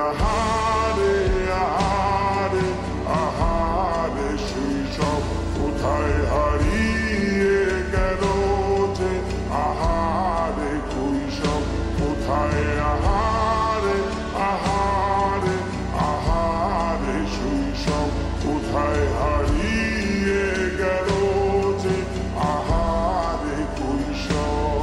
আহারে আহারে আহারে শৈশব কোথায় হারিয়ে গেল যে আহারে কৈশব কোথায় আহারে আহারে আহারে শৈশব কোথায় হারিয়ে গেল যে আহারে কৈশব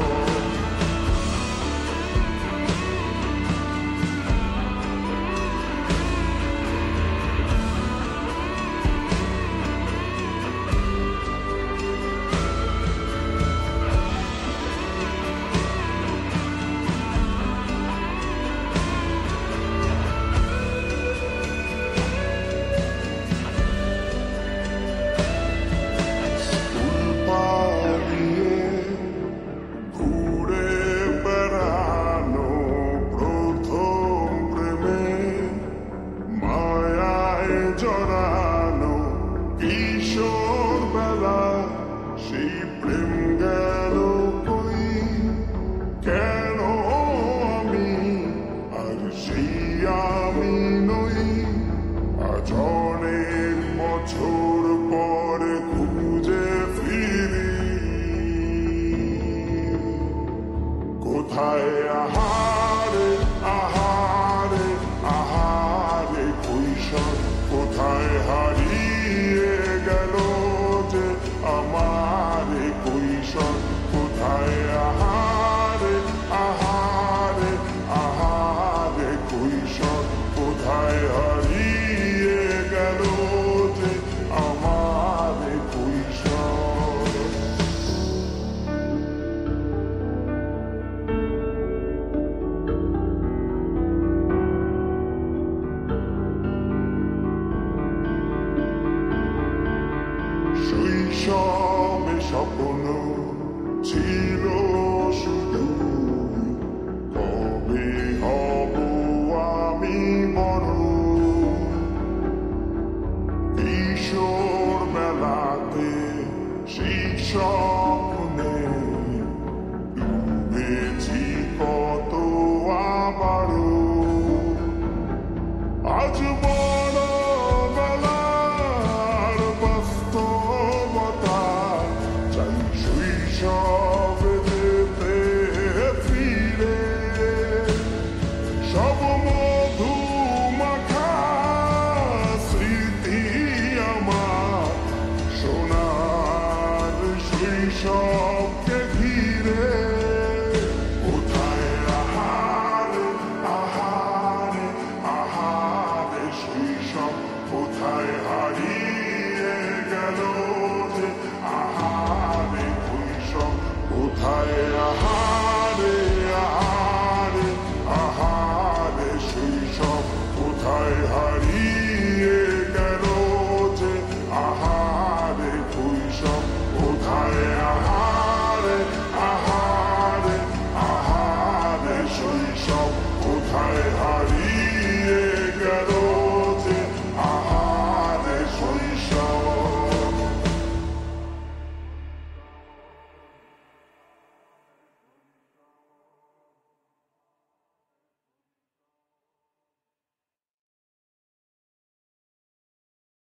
জড়ানো কিশোর বেলা সেই প্রেম গেল কই কেন আমি আর সেই আমি নই আজ অনেক বছর পরে খুঁজে ফিরি কোথায় আহারে আহারে আহারে কৈশোর কোথায় হারিয়ে গেল যে আমার কৈশোর কোথায় আহারে আহারে আহারে কৈশোর কোথায় হারিয়ে গেল যে আমার কৈশোর শৈশবে স্বপ্ন ছিল শুধু কবে হব আমি বড় কিশোর বেলাতে সেই স্বপ্নে ডুবেছি কত আবারও আজ বড় বেলার বাস্তবতা চাই শৈশব যেতে ফিরে সব মধু মাখা স্মৃতি আমার সোনার শৈশবকে ঘিরে কোথায় আহারে আহারে আহারে শৈশব কোথায় হারিয়ে গেল যে আহারে কৈশব কোথায় আহারে আহারে আহারে শৈশব কোথায় হারিয়ে গেল যে আহারে কৈশব কোথায় আহারে আহারে আহারে শৈশব কোথায় হারিয়ে